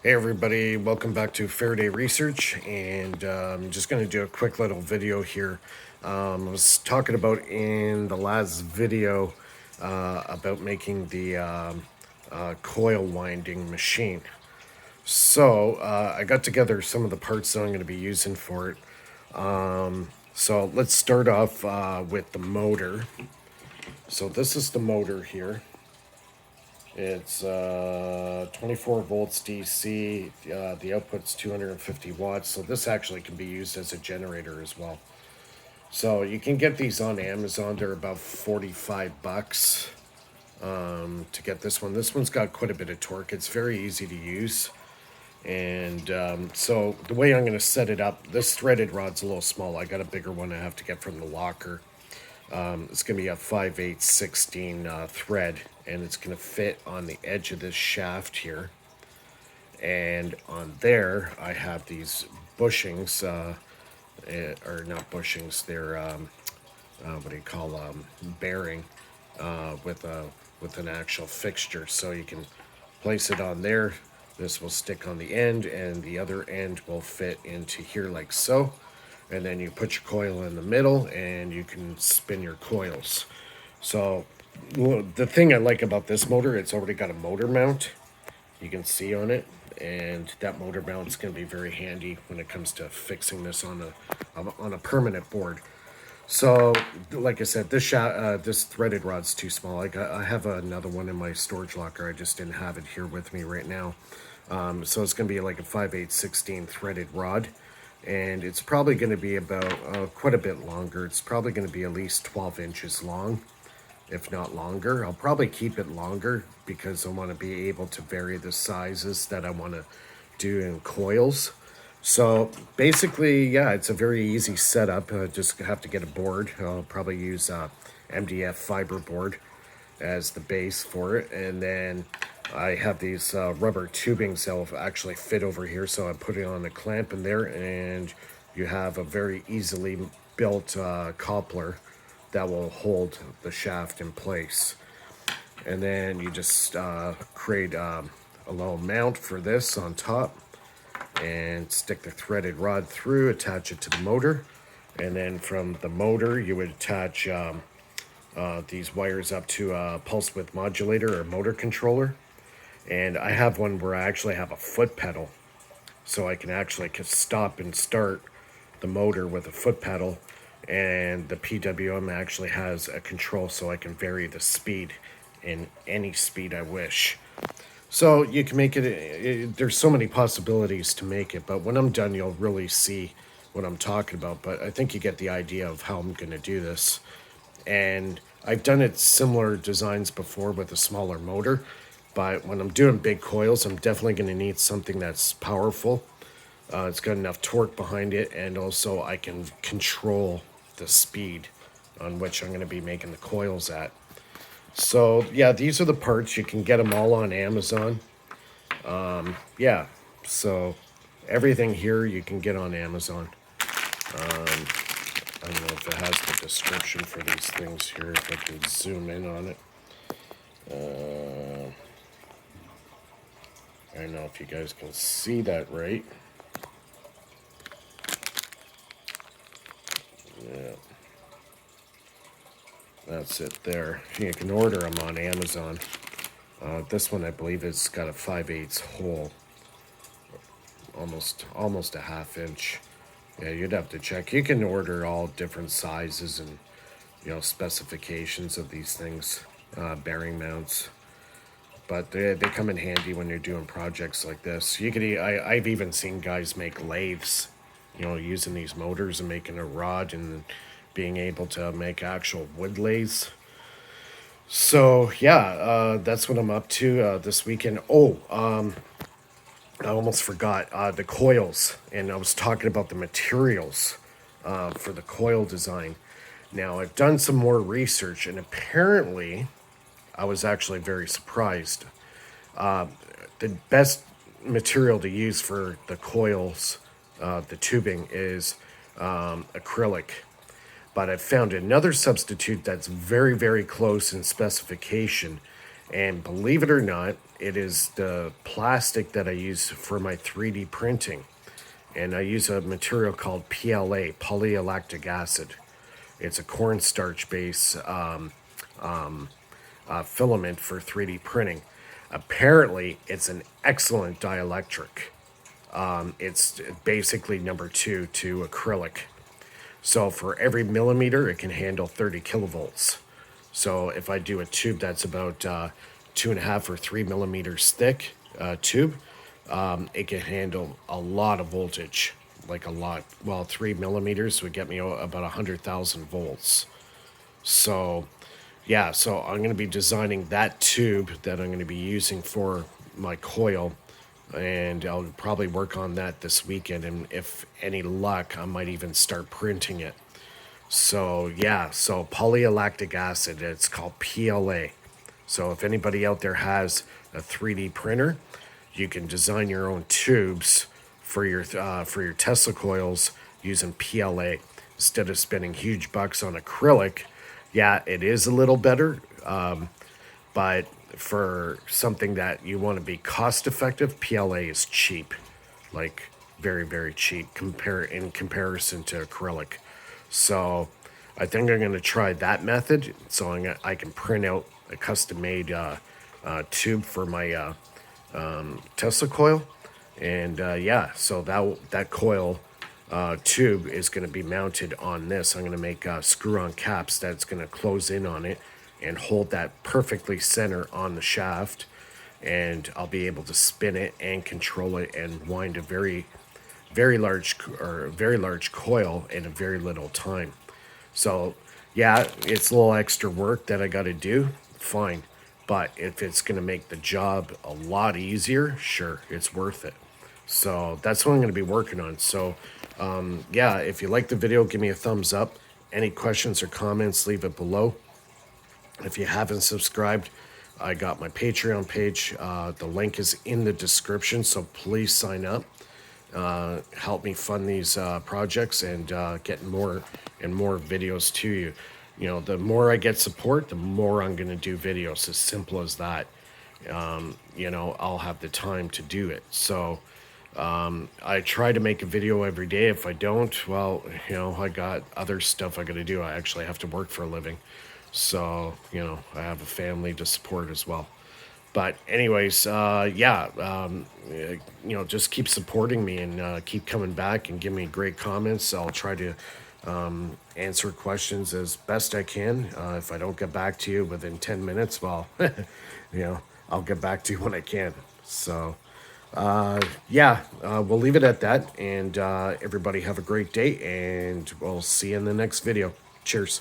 Hey everybody, welcome back to Faraday Research, and I'm just going to do a quick little video here. I was talking about in the last video about making the coil winding machine. So I got together some of the parts that I'm going to be using for it. So let's start off with the motor. So this is the motor here. It's 24 volts DC. The output's 250 watts. So this actually can be used as a generator as well. So you can get these on Amazon. They're about 45 bucks to get this one. This one's got quite a bit of torque. It's very easy to use. And so the way I'm going to set it up, this threaded rod's a little small. I got a bigger one I have to get from the locker. It's going to be a 5/8/16 thread, and it's going to fit on the edge of this shaft here. And on there, I have these bushings, or not bushings, they're, what do you call them, bearing with an actual fixture. So you can place it on there. This will stick on the end, and the other end will fit into here like so. And then you put your coil in the middle and you can spin your coils. So the thing I like about this motor, it's already got a motor mount. You can see on it, and that motor mount is going to be very handy when it comes to fixing this on a permanent board. So like I said, this threaded rod's too small. I have another one in my storage locker. I just didn't have it here with me right now. So it's going to be like a 5/8/16 threaded rod. And it's probably going to be about quite a bit longer. It's probably going to be at least 12 inches long, if not longer. I'll probably keep it longer because I want to be able to vary the sizes that I want to do in coils. So basically, yeah, it's a very easy setup. Just have to get a board. I'll probably use MDF fiber board as the base for it. And then I have these rubber tubings that will actually fit over here, so I put it on a clamp in there, and you have a very easily built coupler that will hold the shaft in place. And then you just create a little mount for this on top and stick the threaded rod through, attach it to the motor, and then from the motor you would attach these wires up to a pulse width modulator or motor controller. And I have one where I actually have a foot pedal, so I can actually stop and start the motor with a foot pedal, and the PWM actually has a control so I can vary the speed in any speed I wish. So you can make it, there's so many possibilities to make it, but when I'm done you'll really see what I'm talking about. But I think you get the idea of how I'm going to do this. And I've done it similar designs before with a smaller motor. But when I'm doing big coils, I'm definitely going to need something that's powerful. It's got enough torque behind it, and also I can control the speed on which I'm going to be making the coils at. So yeah, these are the parts. You can get them all on Amazon. Yeah, so everything here you can get on Amazon. I don't know if it has the description for these things here, if I can zoom in on it. I don't know if you guys can see that right. Yeah. That's it there. You can order them on Amazon. This one I believe has got a 5/8 hole. Almost a ½ inch. Yeah, you'd have to check. You can order all different sizes and, specifications of these things, bearing mounts. But they come in handy when you're doing projects like this. I've even seen guys make lathes, using these motors and making a rod and being able to make actual wood lathes. So yeah, that's what I'm up to this weekend. I almost forgot the coils, and I was talking about the materials for the coil design. Now I've done some more research, and apparently I was actually very surprised. The best material to use for the coils, the tubing, is acrylic. But I found another substitute that's very, very close in specification, And believe it or not, it is the plastic that I use for my 3D printing. And I use a material called PLA, polylactic acid. It's a cornstarch based filament for 3D printing. Apparently, it's an excellent dielectric. It's basically number two to acrylic. So for every millimeter, it can handle 30 kilovolts. So if I do a tube that's about 2.5 or 3 millimeters thick tube, it can handle a lot of voltage, like a lot. Well, 3 millimeters would get me about 100,000 volts. So, yeah, so I'm going to be designing that tube that I'm going to be using for my coil, and I'll probably work on that this weekend. And if any luck, I might even start printing it. So, yeah, so polylactic acid, it's called PLA. So, if anybody out there has a 3D printer, you can design your own tubes for your Tesla coils using PLA instead of spending huge bucks on acrylic. Yeah, it is a little better, but for something that you want to be cost effective, PLA is cheap, like very very cheap in comparison to acrylic. So I think I'm going to try that method. So I can print out a custom made tube for my Tesla coil, and yeah, so that coil tube is going to be mounted on this. I'm going to make screw-on caps that's going to close in on it and hold that perfectly center on the shaft, and I'll be able to spin it and control it and wind a very large coil in a very little time. So yeah, it's a little extra work that I got to do, fine. But if it's going to make the job a lot easier, sure, it's worth it. So that's what I'm going to be working on. So yeah, if you like the video, give me a thumbs up. Any questions or comments, leave it below. If you haven't subscribed, I got my Patreon page. The link is in the description, so please sign up. Help me fund these projects and get more and more videos to you. You know, the more I get support, the more I'm going to do videos. As simple as that. You know, I'll have the time to do it. So I try to make a video every day. If I don't, well, you know, I got other stuff I got to do. I actually have to work for a living. So, you know, I have a family to support as well. But anyways, yeah, you know, just keep supporting me and keep coming back and give me great comments. I'll try to answer questions as best I can. If I don't get back to you within 10 minutes, well, you know, I'll get back to you when I can. So, yeah, we'll leave it at that. And everybody have a great day, and we'll see you in the next video. Cheers.